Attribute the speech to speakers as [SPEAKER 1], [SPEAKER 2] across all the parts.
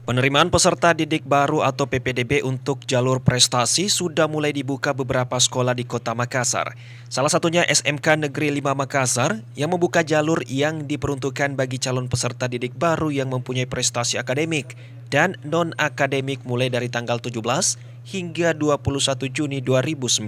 [SPEAKER 1] Penerimaan peserta didik baru atau PPDB untuk jalur prestasi sudah mulai dibuka beberapa sekolah di Kota Makassar. Salah satunya SMK Negeri 5 Makassar yang membuka jalur yang diperuntukkan bagi calon peserta didik baru yang mempunyai prestasi akademik dan non-akademik mulai dari tanggal 17 hingga 21 Juni 2019.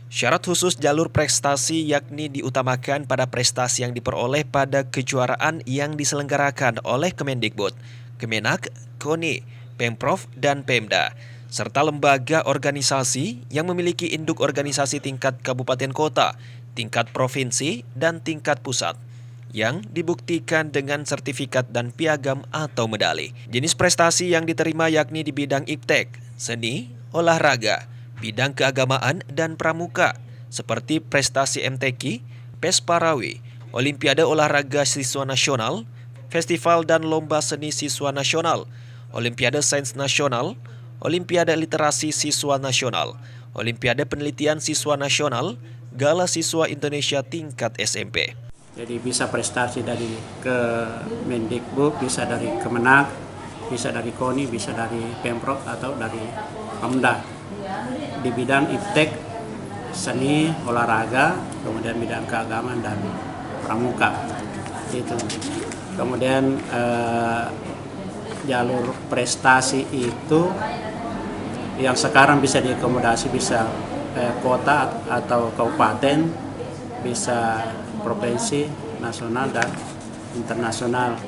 [SPEAKER 1] Syarat khusus jalur prestasi yakni diutamakan pada prestasi yang diperoleh pada kejuaraan yang diselenggarakan oleh Kemendikbud, Kemenak, KONI, Pemprov, dan Pemda, serta lembaga organisasi yang memiliki induk organisasi tingkat kabupaten kota, tingkat provinsi, dan tingkat pusat, yang dibuktikan dengan sertifikat dan piagam atau medali. Jenis prestasi yang diterima yakni di bidang iptek, seni, olahraga, bidang keagamaan, dan pramuka, seperti prestasi MTQ, PES Parawi, Olimpiade Olahraga Siswa Nasional, Festival dan Lomba Seni Siswa Nasional, Olimpiade Sains Nasional, Olimpiade Literasi Siswa Nasional, Olimpiade Penelitian Siswa Nasional, Gala Siswa Indonesia tingkat SMP.
[SPEAKER 2] Jadi bisa prestasi dari Kemendikbud, bisa dari Kemenak, bisa dari KONI, bisa dari Pemprov atau dari Pemda. Di bidang iptek, seni, olahraga, kemudian bidang keagamaan dan pramuka. Itu. Kemudian jalur prestasi itu yang sekarang bisa diakomodasi bisa kota atau kabupaten, bisa provinsi, nasional, dan internasional.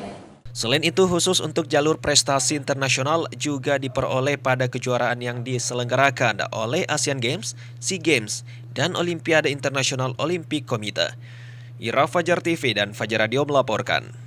[SPEAKER 1] Selain itu, khusus untuk jalur prestasi internasional juga diperoleh pada kejuaraan yang diselenggarakan oleh Asian Games, SEA Games, dan Olimpiade Internasional Olympic Committee. Ira Fajar TV dan Fajar Radio melaporkan.